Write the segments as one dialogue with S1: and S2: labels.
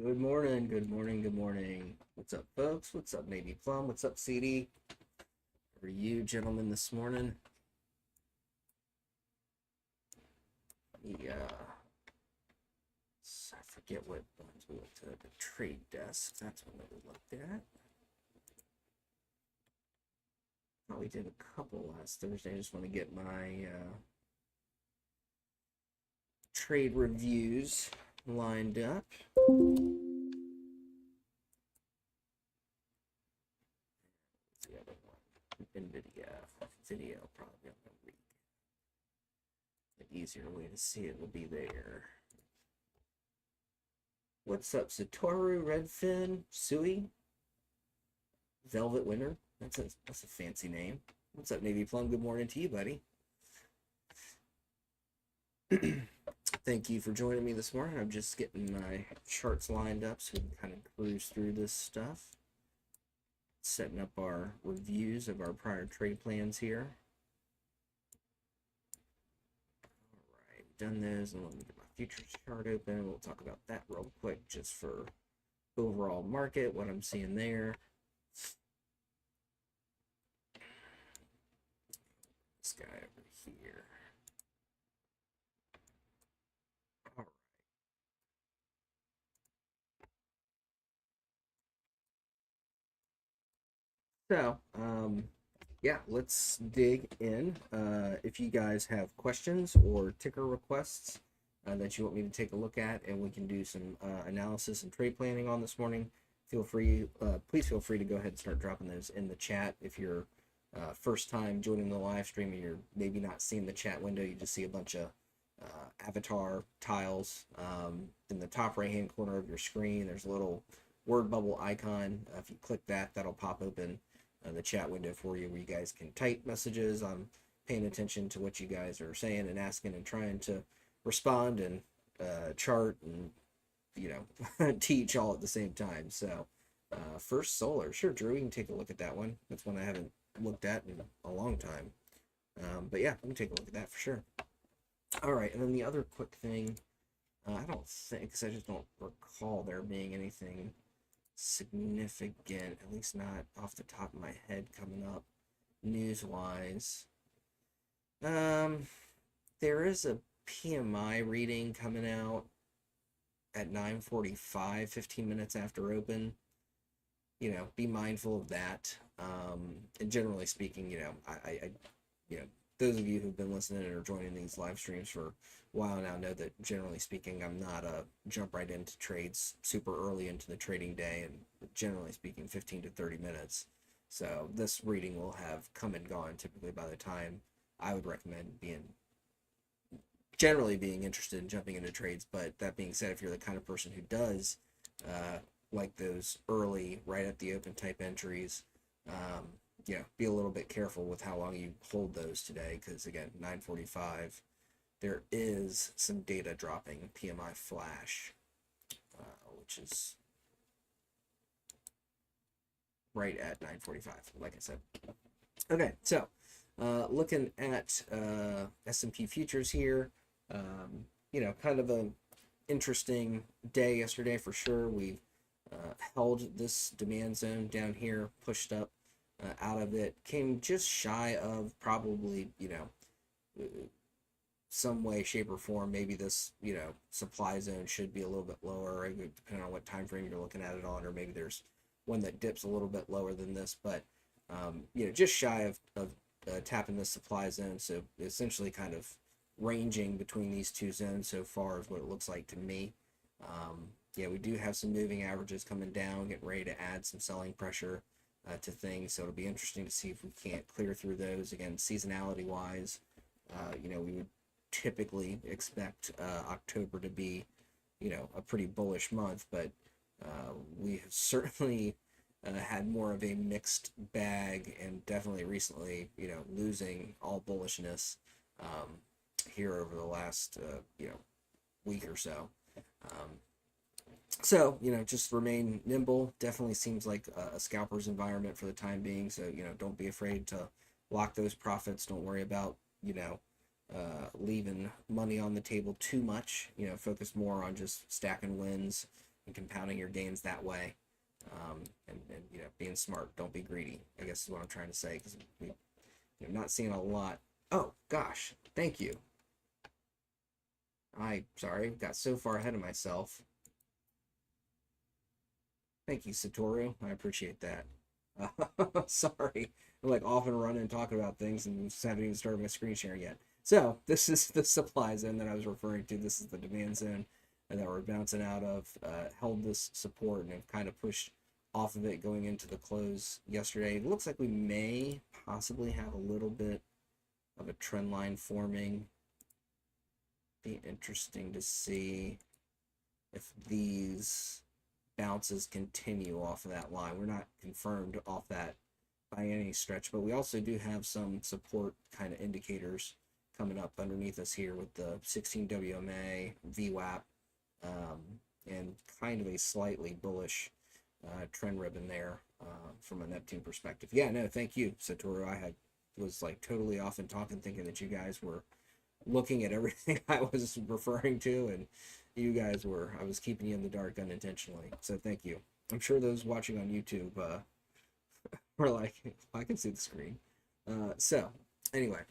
S1: Good morning, good morning, good morning. What's up, folks? What's up, Navy Plum? What's up, CD? How are you, gentlemen, this morning? Yeah, I forget what ones we went to the trade desk. That's one that we looked at. Oh, we did a couple last Thursday. I just want to get my trade reviews lined up. What's the other one? NVIDIA video, probably on the week. The easier way to see it will be there. What's up, Satoru, Redfin, Sui, Velvet Winter? That's a fancy name. What's up, Navy Plum? Good morning to you, buddy. Thank you for joining me this morning. I'm just getting my charts lined up so we can kind of cruise through this stuff. Setting up our reviews of our prior trade plans here. All right, done those, and let me get my futures chart open. We'll talk about that real quick just for overall market, what I'm seeing there. This guy over here. All right. So, yeah, let's dig in. If you guys have questions or ticker requests that you want me to take a look at, and we can do some analysis and trade planning on this morning, please feel free to go ahead and start dropping those in the chat. If you're first time joining the live stream and you're maybe not seeing the chat window, you just see a bunch of avatar tiles in the top right hand corner of your screen. There's a little word bubble icon. If you click that, that'll pop open the chat window for you where you guys can type messages. I'm paying attention to what you guys are saying and asking and trying to respond and chart and teach all at the same time. So First Solar, sure, Drew, you can take a look at that one. That's one I haven't looked at in a long time. But yeah, we can take a look at that for sure. All right, and then the other quick thing, I don't think, because I just don't recall there being anything significant, at least not off the top of my head coming up news-wise. There is a PMI reading coming out at 9:45, 15 minutes after open. Be mindful of that. And generally speaking, you know, those of you who've been listening or joining these live streams for a while now know that generally speaking, I'm not a jump right into trades super early into the trading day, and generally speaking, 15 to 30 minutes. So this reading will have come and gone typically by the time I would recommend generally being interested in jumping into trades. But that being said, if you're the kind of person who does like those early, right at the open type entries, be a little bit careful with how long you hold those today, because again, 9:45, there is some data dropping, PMI flash, which is right at 9:45, like I said. Okay, so looking at S&P futures here, kind of a interesting day yesterday for sure. We held this demand zone down here, pushed up out of it, came just shy of probably, some way, shape, or form. Maybe this, supply zone should be a little bit lower, depending on what time frame you're looking at it on, or maybe there's one that dips a little bit lower than this, but just shy of tapping the supply zone. So essentially, kind of ranging between these two zones so far is what it looks like to me. We do have some moving averages coming down, getting ready to add some selling pressure to things. So it'll be interesting to see if we can't clear through those. Again, seasonality wise, we would typically expect October to be, a pretty bullish month, but we have certainly had more of a mixed bag, and definitely recently, losing all bullishness here over the last, week or so. Just remain nimble. Definitely seems like a scalper's environment for the time being. So, don't be afraid to lock those profits. Don't worry about, leaving money on the table too much. Focus more on just stacking wins, and compounding your gains that way. And you know, being smart, don't be greedy, I guess is what I'm trying to say, because we, you know, not seeing a lot. Oh gosh, thank you. Sorry, got so far ahead of myself. Thank you, Satoru. I appreciate that. Sorry, I'm like off and running talking about things and just haven't even started my screen share yet. So this is the supply zone that I was referring to. This is the demand zone that we're bouncing out of. Held this support and have kind of pushed off of it going into the close yesterday. It looks like we may possibly have a little bit of a trend line forming. Be interesting to see if these bounces continue off of that line. We're not confirmed off that by any stretch, but we also do have some support kind of indicators coming up underneath us here with the 16 WMA, VWAP, and kind of a slightly bullish trend ribbon there from a Neptune perspective. Yeah, no, thank you, Satoru. Was like totally off and talking, thinking that you guys were looking at everything I was referring to, and you guys were. I was keeping you in the dark unintentionally. So thank you. I'm sure those watching on YouTube were like, I can see the screen. So anyway,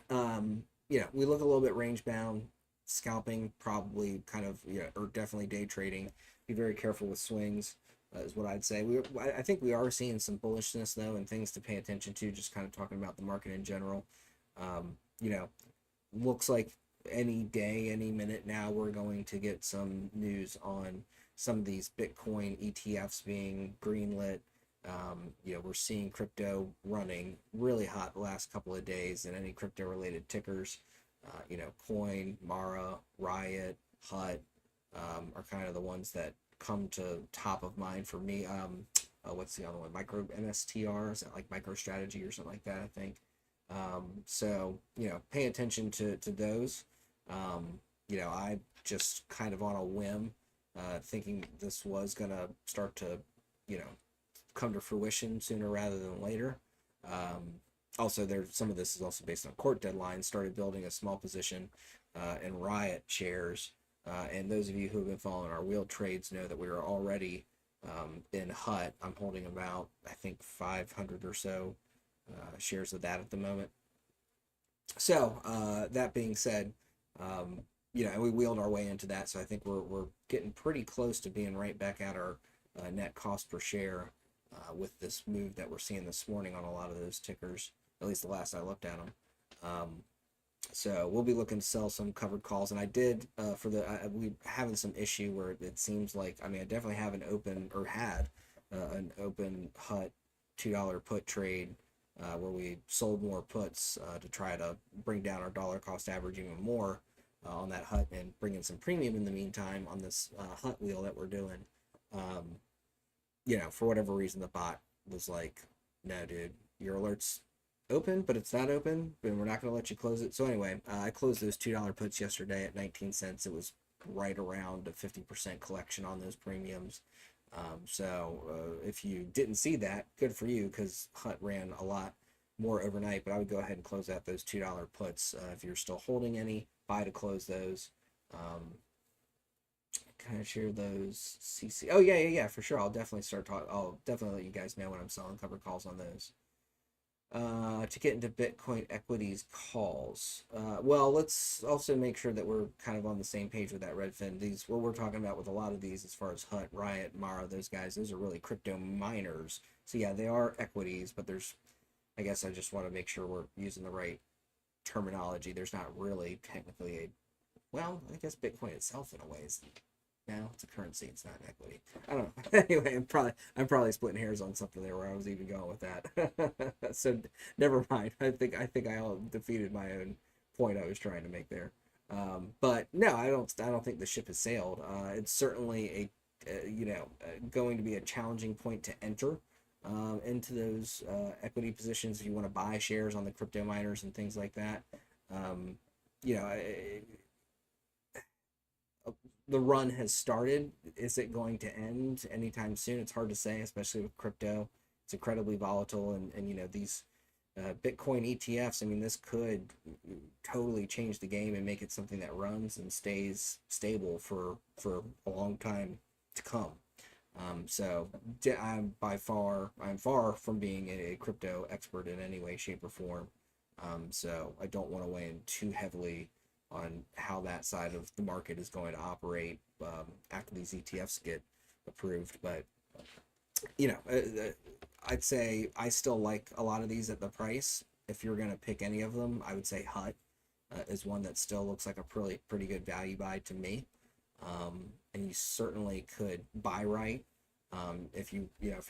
S1: yeah, we look a little bit range bound. Scalping probably kind of, yeah, or definitely day trading. Be very careful with swings. Is what I'd say. I think we are seeing some bullishness though, and things to pay attention to. Just kind of talking about the market in general. You know, looks like any day, any minute now, we're going to get some news on some of these Bitcoin ETFs being greenlit. You know, we're seeing crypto running really hot the last couple of days, and any crypto related tickers, you know, Coin, Mara, Riot, HUT, are kind of the ones that come to top of mind for me. What's the other one? Micro MSTR, is that like MicroStrategy or something like that, I think. So, you know, pay attention to those. You know, I just kind of on a whim, thinking this was going to start to, you know, come to fruition sooner rather than later. Also, there's some of this is also based on court deadlines. Started building a small position in Riot shares. And those of you who have been following our wheel trades know that we are already in HUT. I'm holding about, I think, 500 or so shares of that at the moment. So that being said, you know, we wheeled our way into that. So I think we're getting pretty close to being right back at our net cost per share with this move that we're seeing this morning on a lot of those tickers, at least the last I looked at them. So we'll be looking to sell some covered calls, and I did for the we having some issue where it seems like, I mean, I definitely have an open, or had an open HUT $2 put trade where we sold more puts to try to bring down our dollar cost average even more on that HUT and bring in some premium in the meantime on this HUT wheel that we're doing. You know, for whatever reason, the bot was like, no, dude, your alert's open, but it's not open, and we're not going to let you close it. So anyway, I closed those $2 puts yesterday at 19 cents. It was right around a 50% collection on those premiums. So if you didn't see that, good for you, because HUT ran a lot more overnight. But I would go ahead and close out those $2 puts. If you're still holding any, buy to close those. Can I share those CC? Oh yeah, for sure. I'll definitely start talking. I'll definitely let you guys know when I'm selling covered calls on those. To get into Bitcoin equities calls. Well, let's also make sure that we're kind of on the same page with that, Redfin. These, what we're talking about with a lot of these, as far as HUT, Riot, Mara, those guys, those are really crypto miners. So yeah, they are equities, but there's, I guess I just want to make sure we're using the right terminology. There's not really technically a, well, I guess Bitcoin itself in a way is, no, it's a currency. It's not an equity. I don't know. Anyway, I'm probably splitting hairs on something there where I was even going with that. So never mind. I think I all defeated my own point I was trying to make there. But no, I don't think the ship has sailed. It's certainly going to be a challenging point to enter into those equity positions if you want to buy shares on the crypto miners and things like that. The run has started. Is it going to end anytime soon? It's hard to say, especially with crypto. It's incredibly volatile, and these Bitcoin ETFs, I mean, this could totally change the game and make it something that runs and stays stable for a long time to come. I'm far from being a crypto expert in any way, shape, or form. So I don't want to weigh in too heavily on how that side of the market is going to operate after these ETFs get approved. But I'd say I still like a lot of these at the price. If you're going to pick any of them, I would say Hut is one that still looks like a pretty good value buy to me. And you certainly could buy right. If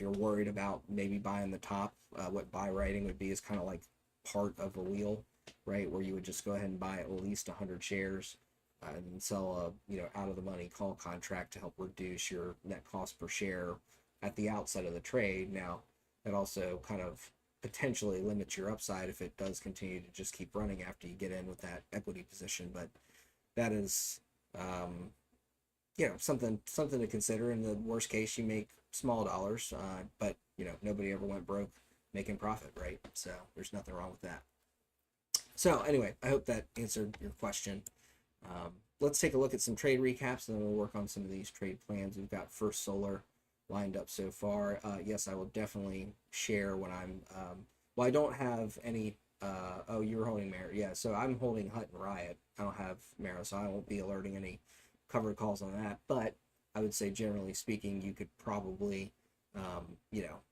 S1: if you're worried about maybe buying the top, what buy writing would be is kind of like part of a wheel, right? Where you would just go ahead and buy at least 100 shares and sell a out of the money call contract to help reduce your net cost per share at the outset of the trade. Now, that also kind of potentially limits your upside if it does continue to just keep running after you get in with that equity position. But that is something to consider. In the worst case, you make small dollars, but nobody ever went broke making profit, right? So there's nothing wrong with that. So anyway, I hope that answered your question. Let's take a look at some trade recaps, and then we'll work on some of these trade plans. We've got First Solar lined up so far. Yes, I will definitely share when I'm well, I don't have any oh, you were holding Mara. Yeah, so I'm holding Hut and Riot. I don't have Mara, so I won't be alerting any covered calls on that. But I would say, generally speaking, you could probably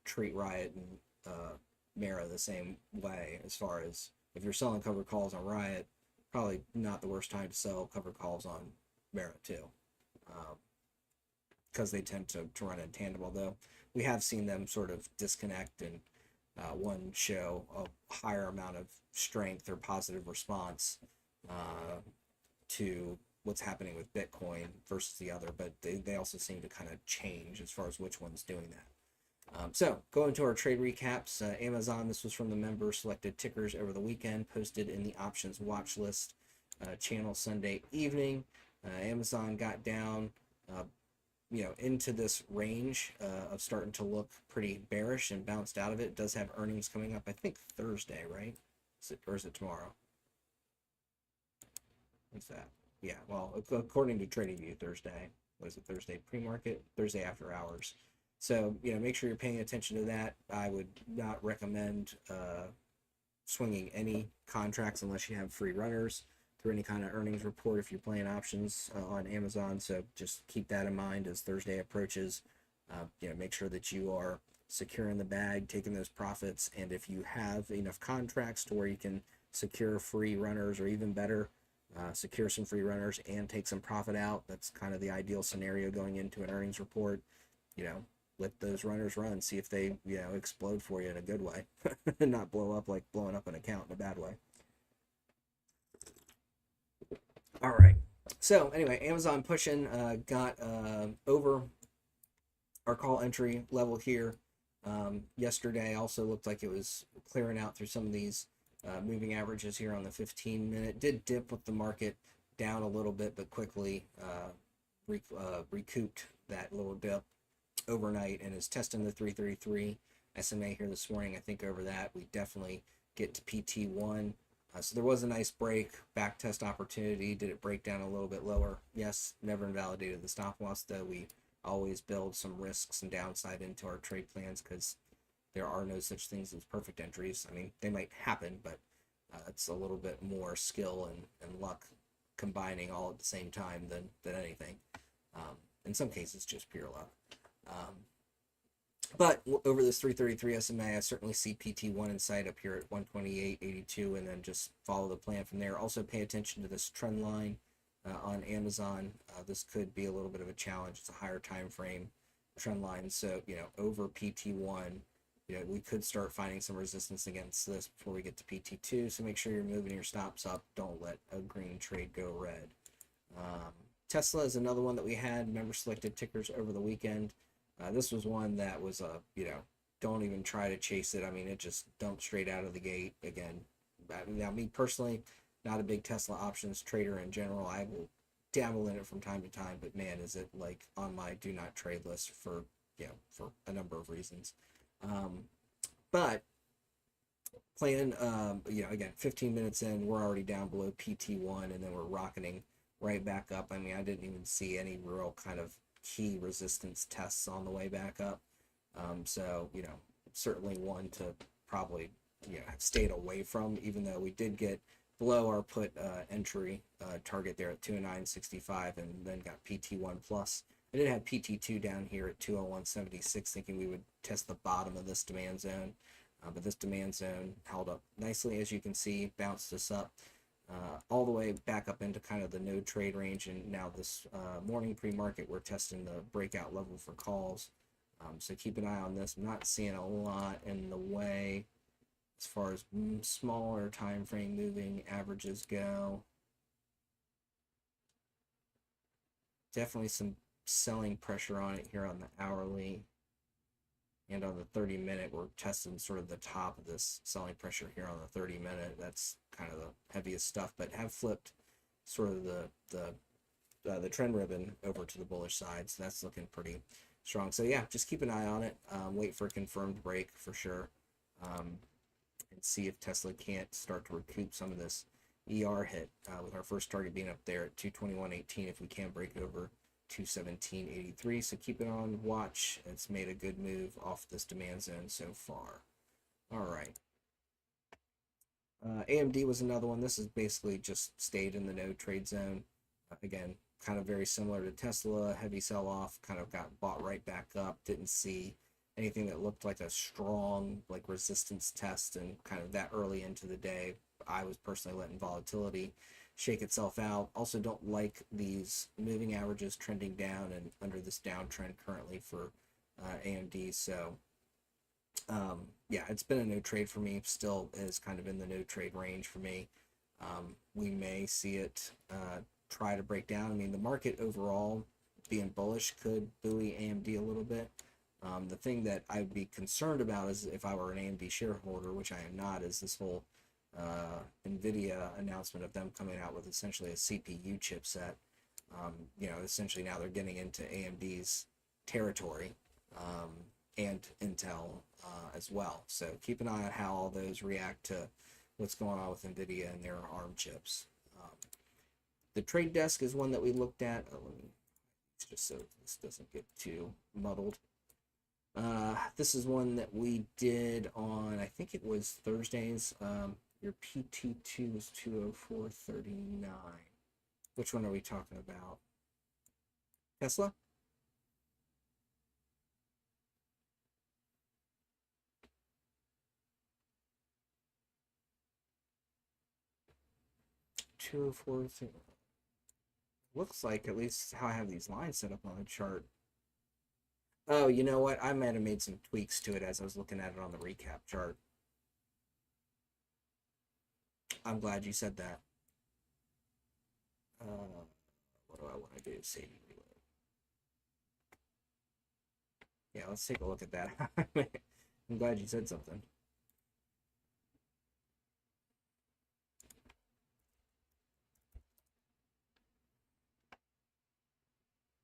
S1: treat Riot and Mara the same way. As far as if you're selling covered calls on Riot, probably not the worst time to sell covered calls on Mara too, because they tend to run in tandem. Although we have seen them sort of disconnect, and one show a higher amount of strength or positive response to what's happening with Bitcoin versus the other, but they also seem to kind of change as far as which one's doing that. So going to our trade recaps, Amazon, this was from the member selected tickers over the weekend, posted in the options watch list channel Sunday evening. Amazon got down into this range of starting to look pretty bearish and bounced out of it. It does have earnings coming up, I think Thursday, right? Or is it tomorrow? What's that? Yeah, well, according to TradingView, Thursday. What is it? Thursday pre-market? Thursday after hours. So, make sure you're paying attention to that. I would not recommend swinging any contracts unless you have free runners through any kind of earnings report if you're playing options on Amazon. So just keep that in mind as Thursday approaches. Make sure that you are securing the bag, taking those profits, and if you have enough contracts to where you can secure free runners, or even better, secure some free runners and take some profit out. That's kind of the ideal scenario going into an earnings report. Let those runners run, see if they explode for you in a good way and not blow up like blowing up an account in a bad way. All right, so anyway, Amazon pushing, got over our call entry level here yesterday. Also looked like it was clearing out through some of these moving averages here on the 15-minute. Did dip with the market down a little bit, but quickly recouped that little dip overnight and is testing the 333 SMA here this morning. I think over that we definitely get to PT1. So there was a nice break, back test opportunity. Did it break down a little bit lower? Yes, never invalidated the stop loss, though. We always build some risks and downside into our trade plans because there are no such things as perfect entries. I mean, they might happen, but it's a little bit more skill and luck combining all at the same time than anything. In some cases, just pure luck. But over this 333 SMA, I certainly see PT1 in sight up here at 128.82, and then just follow the plan from there. Also pay attention to this trend line on Amazon. This could be a little bit of a challenge. It's a higher time frame trend line, so over PT1, we could start finding some resistance against this before we get to PT2. So make sure you're moving your stops up. Don't let a green trade go red. Tesla is another one that we had member selected tickers over the weekend. This was one that was don't even try to chase it. I mean, it just dumped straight out of the gate again. Now, me personally, not a big Tesla options trader in general. I will dabble in it from time to time, but man, is it like on my do not trade list for a number of reasons. But playing, again, 15 minutes in, we're already down below PT1, and then we're rocketing right back up. I mean, I didn't even see any real kind of key resistance tests on the way back up. So, you know, certainly one to probably, you know, have stayed away from, even though we did get below our put entry target there at 209.65 and then got PT1 plus. I did have PT2 down here at 201.76, thinking we would test the bottom of this demand zone. But this demand zone held up nicely, as you can see, bounced us up all the way back up into kind of the no trade range. And now this morning pre-market, we're testing the breakout level for calls. So keep an eye on this. I'm not seeing a lot in the way as far as smaller time frame moving averages go. Definitely some selling pressure on it here on the hourly. And on the 30-minute, we're testing sort of the top of this selling pressure here on the 30-minute. That's kind of the heaviest stuff, but have flipped sort of the trend ribbon over to the bullish side, so that's looking pretty strong. So yeah, just keep an eye on it. Wait for a confirmed break for sure, and see if Tesla can't start to recoup some of this ER hit, with our first target being up there at 221.18. If we can break over 217.83, so keep it on watch. It's made a good move off this demand zone so far. All right, AMD was another one. This has basically just stayed in the no trade zone. Again, kind of very similar to Tesla, heavy sell off, kind of got bought right back up. Didn't see anything that looked like a strong like resistance test, and kind of that early into the day, I was personally letting volatility shake itself out. Also don't like these moving averages trending down and under this downtrend currently for AMD. So yeah, it's been a no trade for me. Still is kind of in the no trade range for me. We may see it try to break down. I mean, the market overall being bullish could buoy AMD a little bit. The thing that I'd be concerned about is if I were an AMD shareholder, which I am not, is this whole NVIDIA announcement of them coming out with essentially a CPU chipset. You know, essentially now they're getting into AMD's territory, and Intel as well. So keep an eye on how all those react to what's going on with NVIDIA and their ARM chips. The trade desk is one that we looked at. Let me, just so this doesn't get too muddled. This is one that we did on, I think it was Thursdays. Your PT2 was 204.39. Which one are we talking about? Tesla? Looks like, at least how I have these lines set up on the chart. Oh, you know what? I might have made some tweaks to it as I was looking at it on the recap chart. I'm glad you said that. What do I want to do? Save reload. Yeah, let's take a look at that. I'm glad you said something.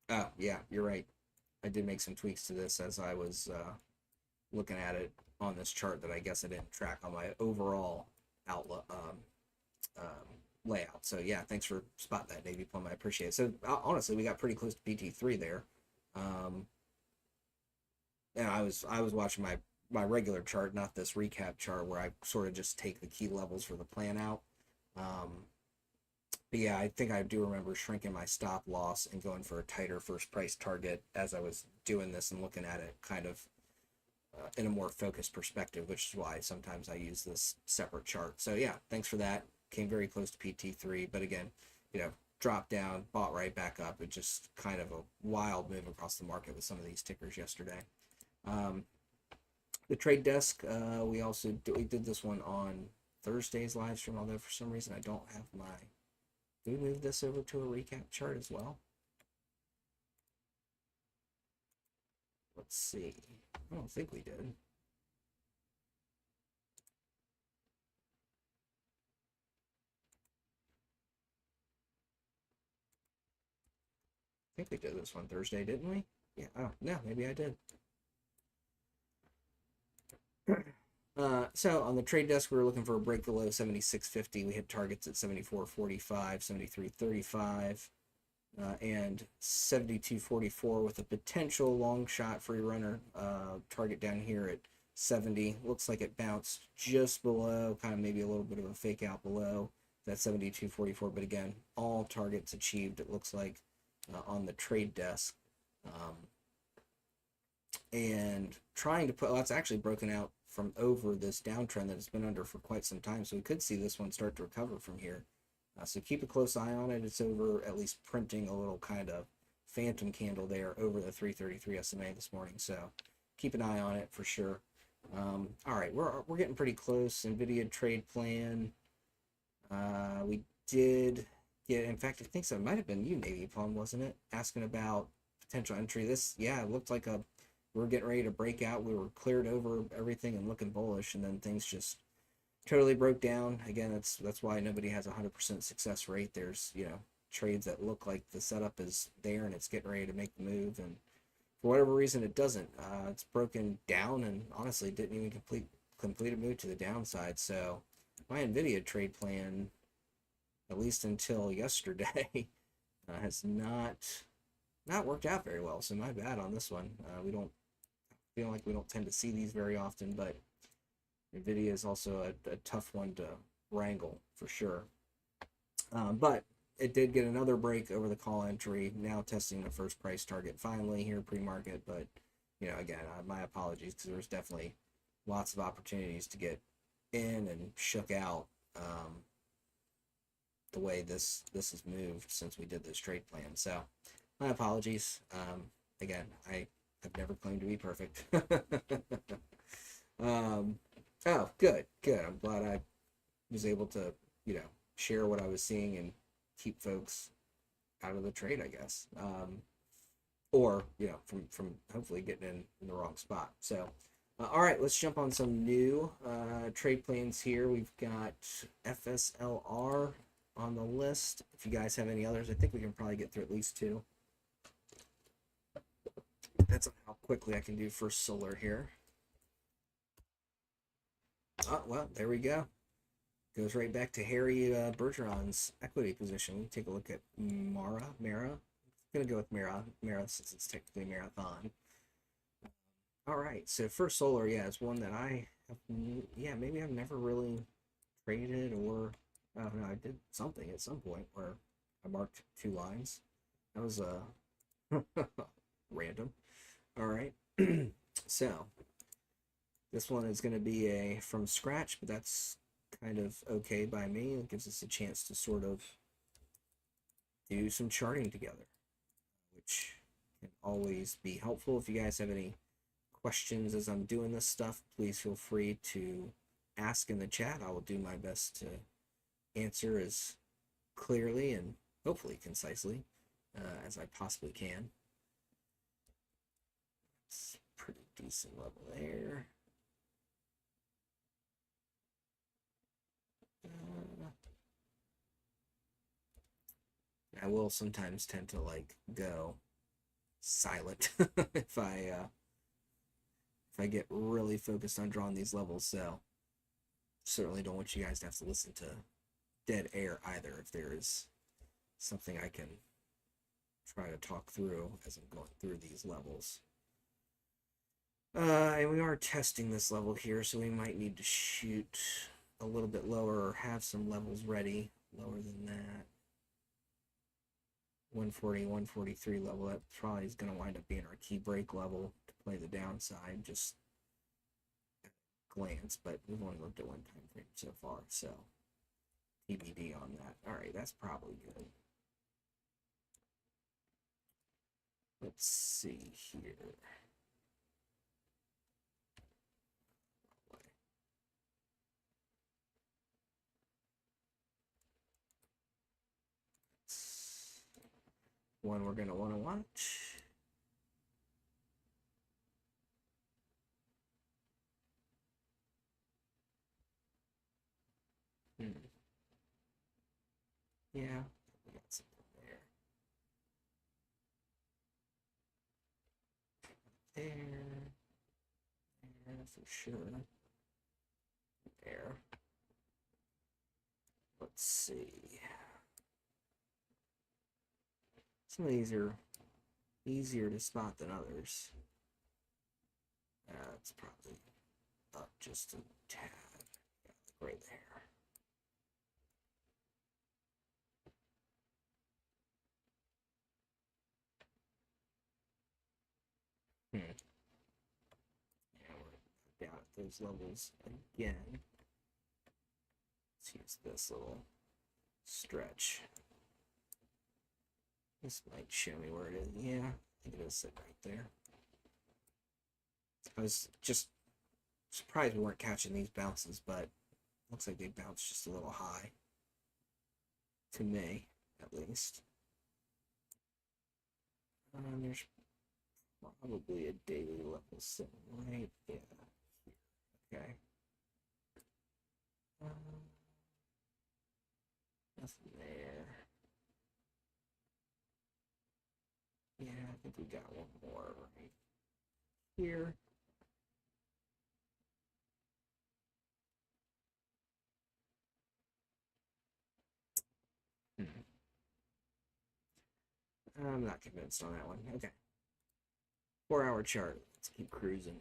S1: Oh, yeah, you're right. I did make some tweaks to this as I was looking at it on this chart that I guess I didn't track on my overall outlook layout. So yeah, thanks for spotting that, Navy Plum. I appreciate it. So honestly, we got pretty close to PT3 there. And I was watching my regular chart, not this recap chart where I sort of just take the key levels for the plan out. But yeah, I think I do remember shrinking my stop loss and going for a tighter first price target as I was doing this and looking at it kind of in a more focused perspective, which is why sometimes I use this separate chart. So yeah, thanks for that. Came very close to PT3, but again, you know, dropped down, bought right back up. It just kind of a wild move across the market with some of these tickers yesterday. The trade desk, we did this one on Thursday's live stream, although for some reason I don't have my. Did we move this over to a recap chart as well? Let's see. I don't think we did. I think we did this one Thursday, didn't we? Yeah. Oh, no, maybe I did. So on the trade desk, we were looking for a break below 76.50. We hit targets at 74.45, 73.35. and 72.44 with a potential long shot free runner target down here at 70. Looks like it bounced just below, kind of maybe a little bit of a fake out below that 72.44, but again, all targets achieved, it looks like, on the trade desk. And trying to put, well, it's actually broken out from over this downtrend that it's been under for quite some time, so we could see this one start to recover from here. So keep a close eye on it. It's over, at least printing a little kind of phantom candle there over the 333 SMA this morning, so keep an eye on it for sure. All right, we're getting pretty close. NVIDIA trade plan. We did get, in fact, I think so. It might have been you, maybe, Plum, wasn't it? Asking about potential entry. This, yeah, it looked like we were getting ready to break out. We were cleared over everything and looking bullish, and then things just totally broke down. Again, that's why nobody has a 100% success rate. There's, trades that look like the setup is there and it's getting ready to make the move, and for whatever reason it doesn't. It's broken down and honestly didn't even complete a move to the downside. So my NVIDIA trade plan, at least until yesterday, has not worked out very well. So my bad on this one. We don't feel like we don't tend to see these very often, but NVIDIA is also a tough one to wrangle for sure. But it did get another break over the call entry, now testing the first price target finally here pre-market. But, again, my apologies, because there's definitely lots of opportunities to get in and shook out the way this has moved since we did this trade plan. So my apologies. Again, I have never claimed to be perfect. Oh, good. I'm glad I was able to, share what I was seeing and keep folks out of the trade, I guess. Or, from hopefully getting in the wrong spot. So, all right, let's jump on some new trade plans here. We've got FSLR on the list. If you guys have any others, I think we can probably get through at least two. That's how quickly I can do first solar here. Oh, well, there we go. Goes right back to Harry Bergeron's equity position. We take a look at Mara. I'm going to go with Mara since it's technically Marathon. All right, so First Solar, yeah, it's one that I have, maybe I've never really traded, or, oh no, I did something at some point where I marked 2 lines. That was random. All right, so this one is going to be a from scratch, but that's kind of okay by me. It gives us a chance to sort of do some charting together, which can always be helpful. If you guys have any questions as I'm doing this stuff, please feel free to ask in the chat. I will do my best to answer as clearly and hopefully concisely as I possibly can. It's a pretty decent level there. I will sometimes tend to go silent if I get really focused on drawing these levels. So certainly don't want you guys to have to listen to dead air either. If there is something I can try to talk through as I'm going through these levels. And we are testing this level here, so we might need to shoot a little bit lower or have some levels ready lower than that. 140, 143 level, that probably is going to wind up being our key break level to play the downside, just at a glance, but we've only looked at one time frame so far, so TBD on that. All right, that's probably good. Let's see here. One we're going to want to watch. Yeah, we got something there. There for sure. There. Let's see. Some of these are easier to spot than others. It's probably up just a tad. Yeah, right there. Yeah, we're down at those levels again. Let's use this little stretch. This might show me where it is. Yeah, I think it is sitting right there. I was just surprised we weren't catching these bounces, but looks like they bounced just a little high. To me, at least. There's probably a daily level sitting right there. Okay. Nothing there. Yeah, I think we got one more right here. I'm not convinced on that one. Okay. 4-hour chart. Let's keep cruising.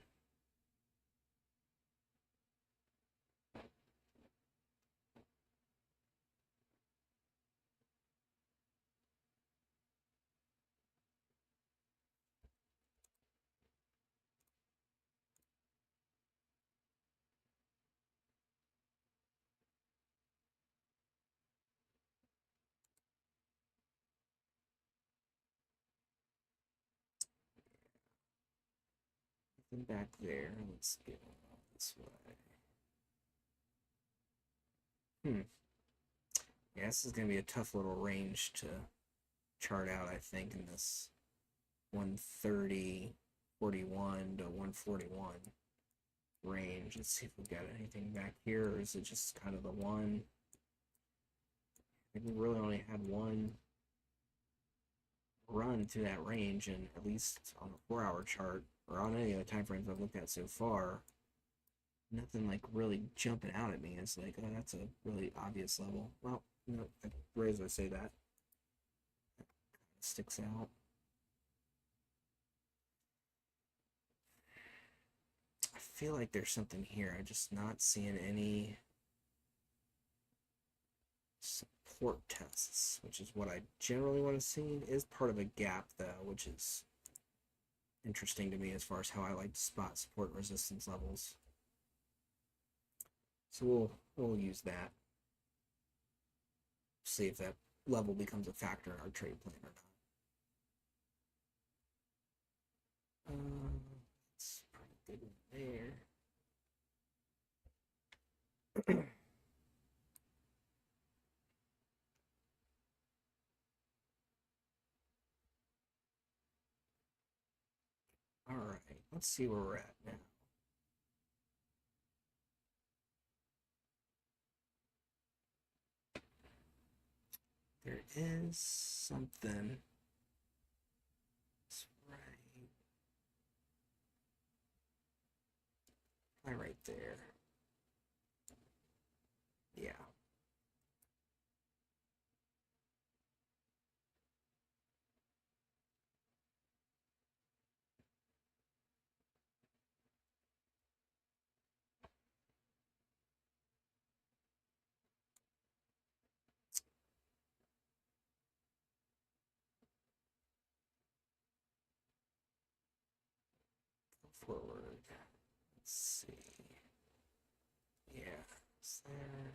S1: Nothing back there. Let's get on this way. Yeah, this is going to be a tough little range to chart out, I think, in this 130.41 to 141 range. Let's see if we've got anything back here, or is it just kind of the one? I think we really only had one run through that range, and at least on the 4-hour chart, or on any of the time frames I've looked at so far, nothing like really jumping out at me. It's like, oh, that's a really obvious level. Well, you know, I rarely would say that. That kind of sticks out. I feel like there's something here. I'm just not seeing any support tests, which is what I generally want to see. It is part of a gap, though, which is interesting to me as far as how I like to spot support resistance levels. So we'll use that. See if that level becomes a factor in our trade plan or not. It's pretty good there. All right, let's see where we're at now. There is something. That's right. Right there. Yeah. Forward. Let's see. Yeah, it's there.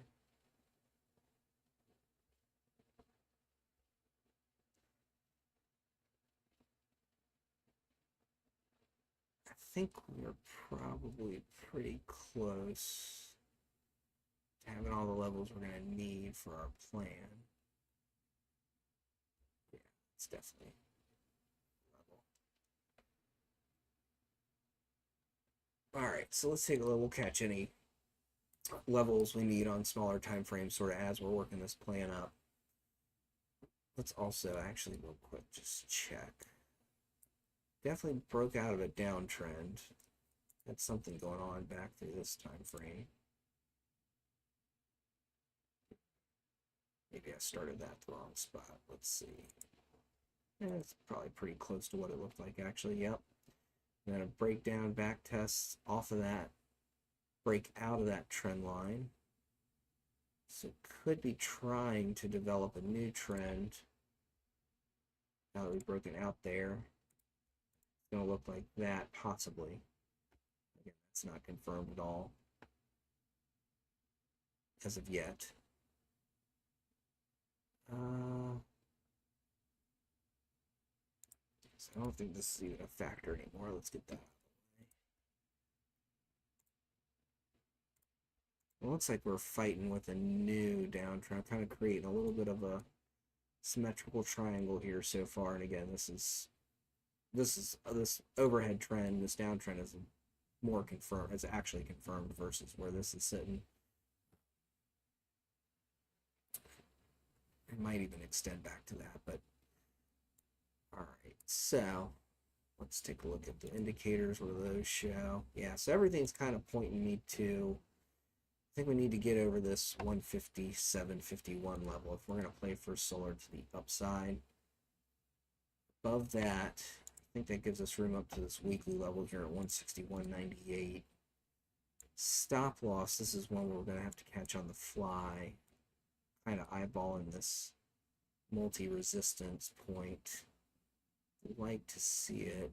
S1: I think we're probably pretty close to having all the levels we're going to need for our plan. Yeah, it's definitely level. All right, so let's take a look. We'll catch any levels we need on smaller time frames sort of as we're working this plan up. Let's also actually real quick just check. Definitely broke out of a downtrend. Had something going on back through this time frame. Maybe I started that the wrong spot. Let's see. It's probably pretty close to what it looked like, actually. Yep. And then a breakdown back test off of that, break out of that trend line. So could be trying to develop a new trend. Now that we've broken out there, it's going to look like that, possibly. Again, that's not confirmed at all as of yet. So I don't think this is even a factor anymore. Let's get that. It looks like we're fighting with a new downtrend, kind of creating a little bit of a symmetrical triangle here so far. And again, this overhead trend, this downtrend is more confirmed, it's actually confirmed versus where this is sitting. It might even extend back to that, but all right. So let's take a look at the indicators. What do those show? Yeah, so everything's kind of pointing me to, I think we need to get over this 157.51 level if we're going to play First Solar to the upside. Above that, I think that gives us room up to this weekly level here at 161.98. Stop loss, this is one we're going to have to catch on the fly. Kind of eyeballing this multi-resistance point. I'd like to see it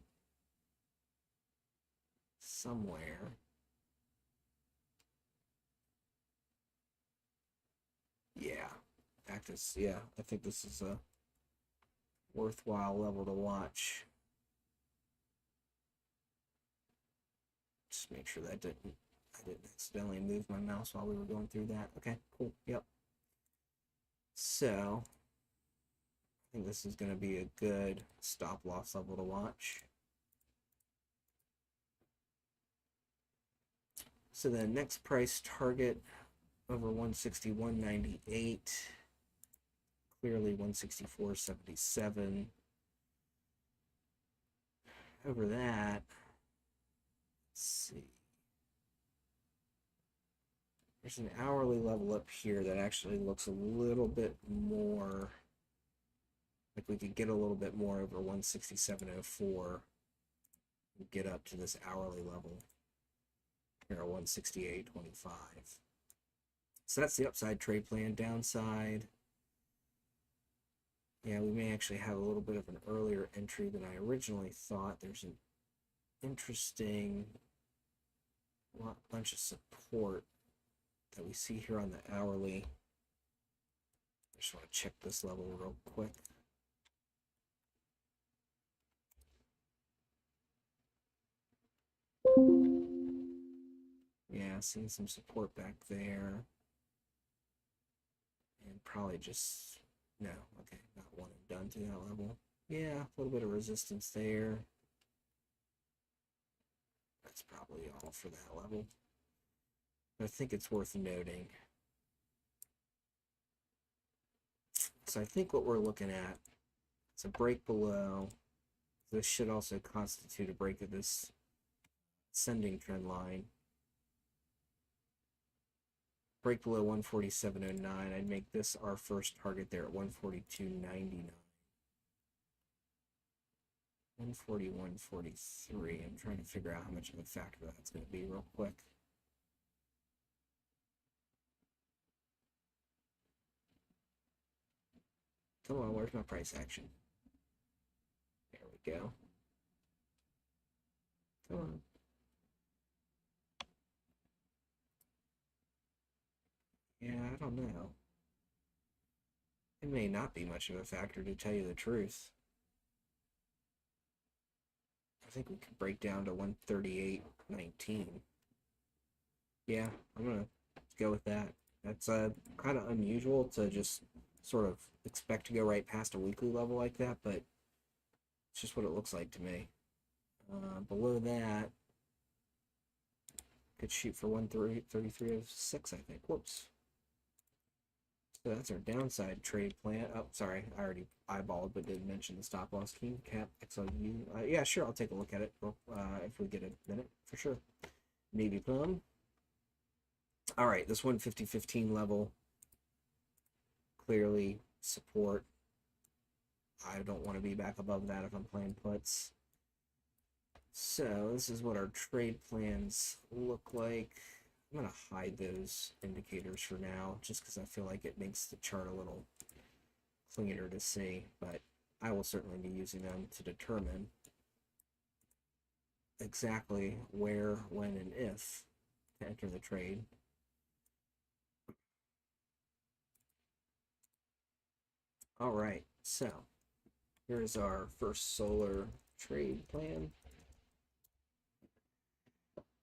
S1: somewhere. Yeah, yeah, I think this is a worthwhile level to watch. Just make sure that I didn't accidentally move my mouse while we were going through that. Okay, cool. Yep. So I think this is going to be a good stop loss level to watch. So the next price target over 161.98, clearly 164.77. Over that, let's see. There's an hourly level up here that actually looks a little bit more like we could get a little bit more over 167.04 and get up to this hourly level here at 168.25. So that's the upside trade plan. Downside, yeah, we may actually have a little bit of an earlier entry than I originally thought. There's an interesting bunch of support that we see here on the hourly. I just want to check this level real quick. Yeah, seeing some support back there. And probably just, no, okay, not one and done to that level. Yeah, a little bit of resistance there. That's probably all for that level. But I think it's worth noting. So I think what we're looking at is a break below. This should also constitute a break of this ascending trend line. Break below 147.09. I'd make this our first target there at 142.99. 141.43. I'm trying to figure out how much of a factor that's going to be real quick. Come on, where's my price action? There we go. Come on. Yeah, I don't know. It may not be much of a factor, to tell you the truth. I think we could break down to 138.19. Yeah, I'm going to go with that. That's kind of unusual to just sort of expect to go right past a weekly level like that, but it's just what it looks like to me. Below that, could shoot for 133.06, I think. Whoops. So that's our downside trade plan. Oh, sorry, I already eyeballed, but didn't mention the stop loss key cap XLU. Yeah, sure, I'll take a look at it if we get a minute, for sure. Navy plum. All right, this 150.15 level, clearly support. I don't want to be back above that if I'm playing puts. So this is what our trade plans look like. I'm going to hide those indicators for now, just because I feel like it makes the chart a little cleaner to see, but I will certainly be using them to determine exactly where, when, and if to enter the trade. All right, so here's our first solar trade plan.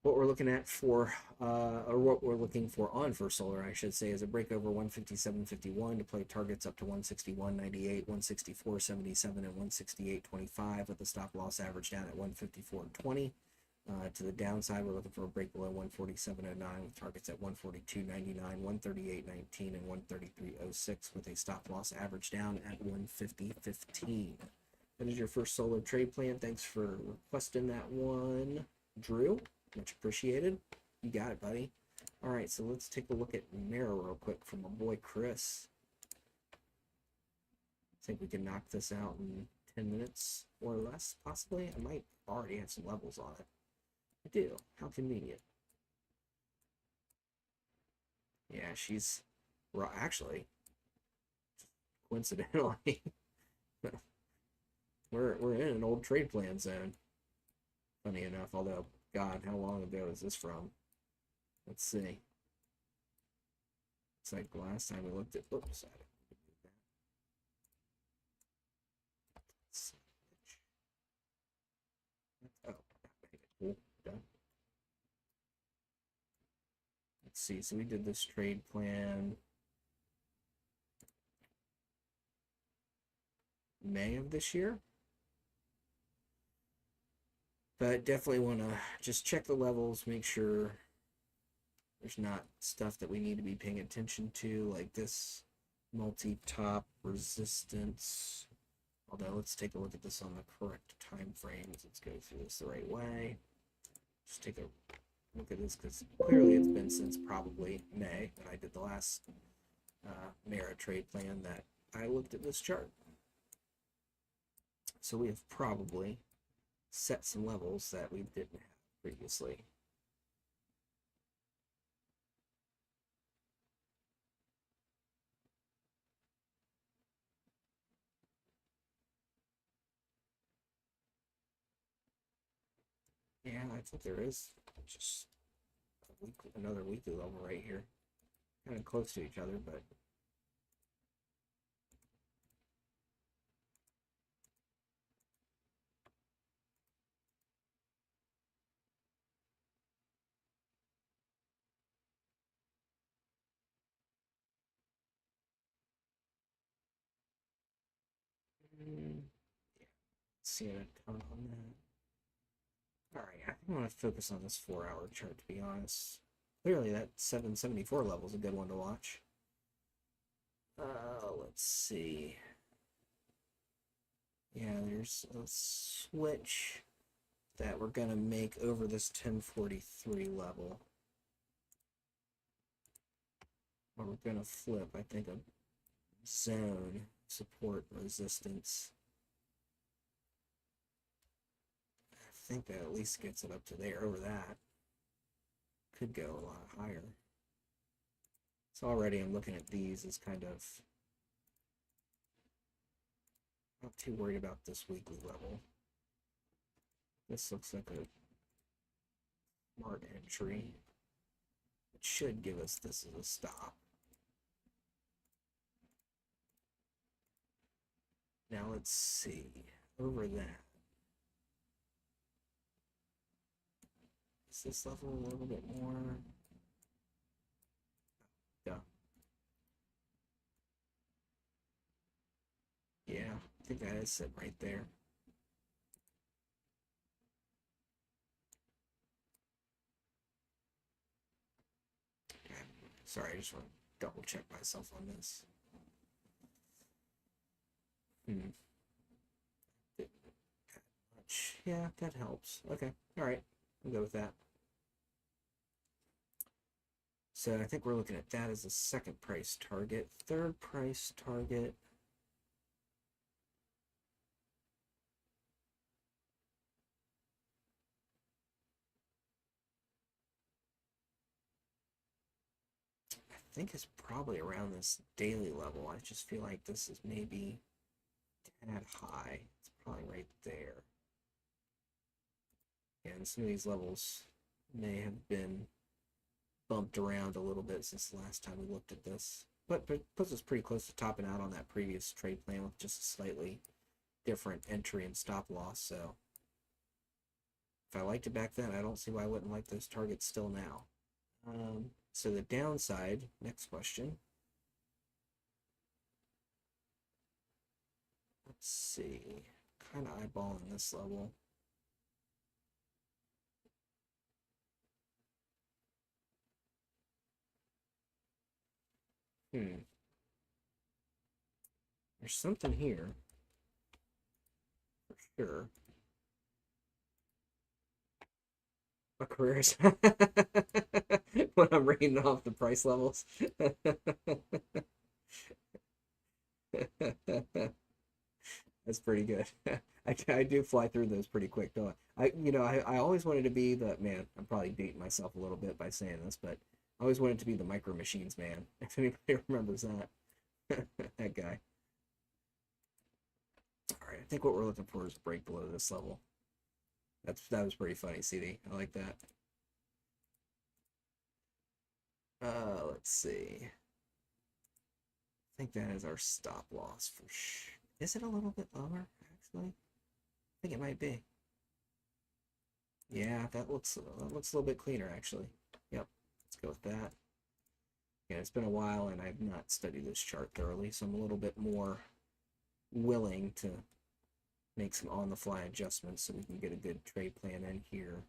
S1: What we're looking at for, or what we're looking for on First Solar, I should say, is a break over 157.51 to play targets up to 161.98, 164.77, and 168.25 with the stop loss average down at 154.20. To the downside, we're looking for a break below 147.09 with targets at 142.99, 138.19, and 133.06 with a stop loss average down at 150.15. That is your first solar trade plan. Thanks for requesting that one, Drew. Much appreciated. You got it, buddy. All right, so let's take a look at Mara real quick from my boy Chris. I think we can knock this out in 10 minutes or less, possibly. I might already have some levels on it. I do. How convenient. Yeah, she's actually, coincidentally, we're in an old trade plan zone. Funny enough, although, God, how long ago is this from? Let's see. It's like the last time we looked at. Oops, I didn't do that. Oh, cool. Done. Let's see. So we did this trade plan May of this year. But definitely want to just check the levels, make sure there's not stuff that we need to be paying attention to, like this multi-top resistance. Although, let's take a look at this on the correct time frames. Let's go through this the right way. Just take a look at this, because clearly it's been since probably May when I did the last Mara trade plan that I looked at this chart. So we have probably set some levels that we didn't have previously. Yeah, I think there is just another weekly level right here. Kind of close to each other, but yeah, seeing a ton on that. All right, I think I'm gonna focus on this 4-hour chart, to be honest. Clearly, that 774 level is a good one to watch. Let's see. Yeah, there's a switch that we're gonna make over this 1043 level. Or we're gonna flip, I think, a zone support resistance. I think that at least gets it up to there. Over that could go a lot higher. So already I'm looking at these as kind of not too worried about this weekly level. This looks like a smart entry. It should give us this as a stop. Now let's see. Over that. Is this level a little bit more? Yeah. Yeah, I think that is it right there. Okay. Sorry, I just want to double check myself on this. Yeah, that helps. Okay, all right, I'll go with that. So I think we're looking at that as a second price target. Third price target. think is probably around this daily level. I just feel like this is maybe a tad high. It's probably right there. And some of these levels may have been bumped around a little bit since the last time we looked at this. But puts us pretty close to topping out on that previous trade plan with just a slightly different entry and stop loss. So if I liked it back then, I don't see why I wouldn't like those targets still now. So the downside, next question. Let's see. Kind of eyeballing this level. There's something here. For sure. A career when I'm reading off the price levels. That's pretty good. I do fly through those pretty quick, don't I? I always wanted to be the man. I'm probably dating myself a little bit by saying this, but I always wanted to be the Micro Machines man. If anybody remembers that, that guy. All right, I think what we're looking for is a break below this level. That was pretty funny, CD. I like that. Let's see. I think that is our stop loss for sure. Is it a little bit lower, actually? I think it might be. Yeah, that looks a little bit cleaner, actually. Yep, let's go with that. Yeah, it's been a while, and I've not studied this chart thoroughly, so I'm a little bit more willing to make some on-the-fly adjustments so we can get a good trade plan in here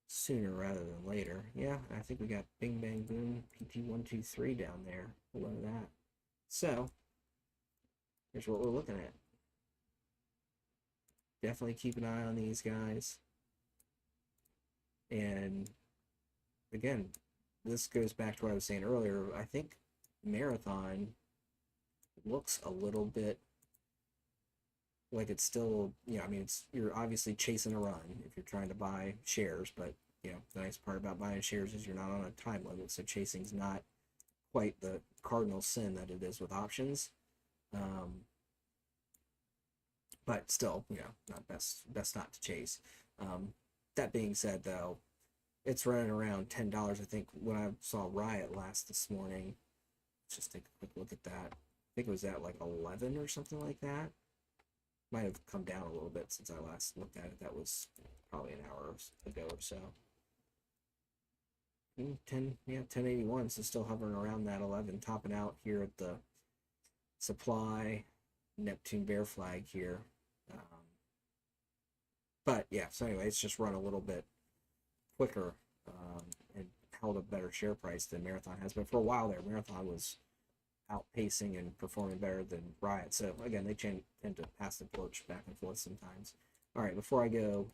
S1: sooner rather than later. Yeah, I think we got Bing Bang Boom PT123 down there below that. So here's what we're looking at. Definitely keep an eye on these guys. And again, this goes back to what I was saying earlier. I think Marathon looks a little bit like it's still, I mean, you're obviously chasing a run if you're trying to buy shares, but the nice part about buying shares is you're not on a time limit, so chasing's not quite the cardinal sin that it is with options. But still, not best not to chase. That being said, though, it's running around $10. I think when I saw Riot last this morning, let's just take a quick look at that. I think it was at like 11 or something like that. Might have come down a little bit since I last looked at it. That was probably an hour ago or so. 1081, so still hovering around that 11, topping out here at the supply Neptune bear flag here. But yeah, so anyway, it's just run a little bit quicker and held a better share price than Marathon has. But for a while there, Marathon was outpacing and performing better than Riot. So again, they tend to pass the torch back and forth sometimes. All right, before I go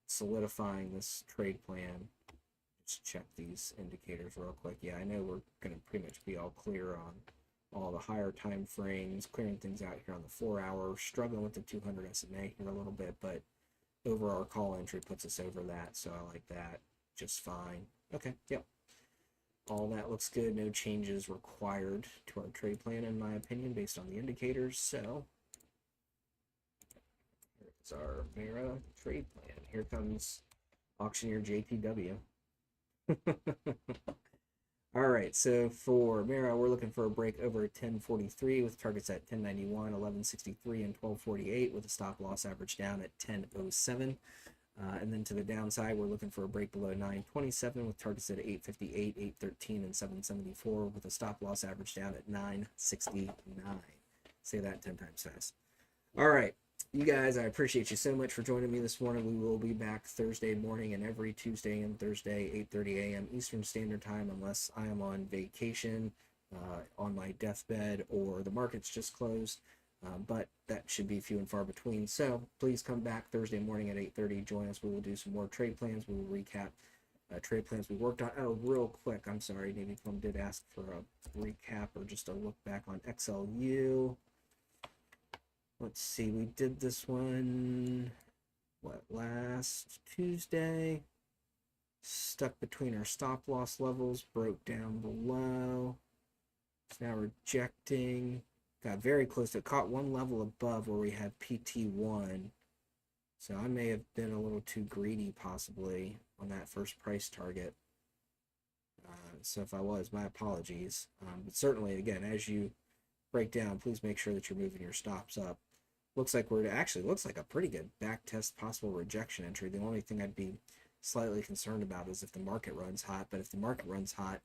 S1: solidifying this trade plan, just check these indicators real quick. Yeah, I know we're going to pretty much be all clear on all the higher time frames, clearing things out here on the 4 hour, struggling with the 200 SMA here a little bit, but over our call entry puts us over that, so I like that just fine. Okay, yep. All that looks good. No changes required to our trade plan, in my opinion, based on the indicators. So here's our Mara trade plan. Here comes auctioneer JTW. All right, so for Mara, we're looking for a break over 1043 with targets at 1091, 1163, and 1248 with a stop loss average down at 1007. And then to the downside, we're looking for a break below 927 with targets at 858, 813, and 774 with a stop loss average down at 969. Say that 10 times fast. All right, you guys, I appreciate you so much for joining me this morning. We will be back Thursday morning and every Tuesday and Thursday, 8:30 a.m. Eastern Standard Time, unless I am on vacation, on my deathbed, or the market's just closed. But that should be few and far between. So please come back Thursday morning at 8:30. Join us. We will do some more trade plans. We will recap trade plans we worked on. Oh, real quick, I'm sorry, Navy Plum did ask for a recap or just a look back on XLU. Let's see, we did this one, last Tuesday? stuck between our stop loss levels, broke down below. It's now rejecting. Got very close to it. Caught one level above where we had PT1. So I may have been a little too greedy possibly on that first price target. So if I was, my apologies. But certainly, again, as you break down, please make sure that you're moving your stops up. Looks like looks like a pretty good back test possible rejection entry. The only thing I'd be slightly concerned about is if the market runs hot. But if the market runs hot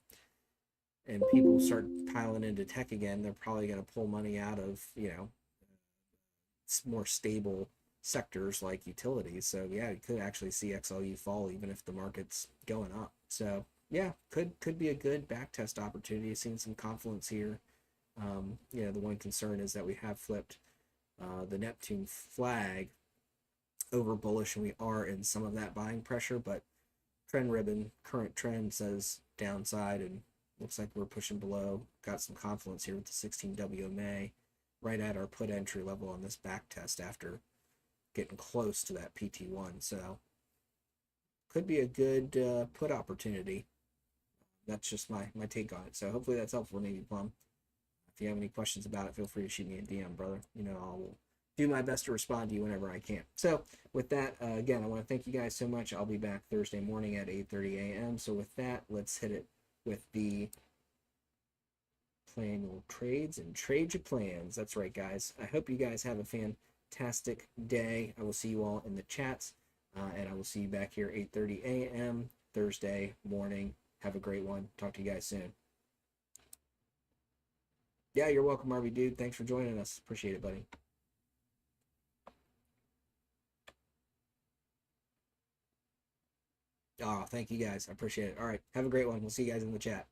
S1: and people start piling into tech again, they're probably going to pull money out of, more stable sectors like utilities. So yeah, you could actually see XLU fall even if the market's going up. So yeah, could be a good back test opportunity. Seeing some confluence here. The one concern is that we have flipped the Neptune flag over bullish, and we are in some of that buying pressure, but trend ribbon, current trend says downside, and looks like we're pushing below. Got some confluence here with the 16 WMA right at our put entry level on this back test after getting close to that PT1. So could be a good put opportunity. That's just my take on it. So hopefully that's helpful, Navy Plum. If you have any questions about it, feel free to shoot me a DM, brother. I'll do my best to respond to you whenever I can. So with that, again, I want to thank you guys so much. I'll be back Thursday morning at 8:30 a.m. So with that, let's hit it with the plan your trades and trade your plans. That's right, guys. I hope you guys have a fantastic day. I will see you all in the chats, and I will see you back here 8:30 a.m. Thursday morning. Have a great one. Talk to you guys soon. Yeah, you're welcome, RV Dude. Thanks for joining us. Appreciate it, buddy. Oh, thank you guys. I appreciate it. All right. Have a great one. We'll see you guys in the chat.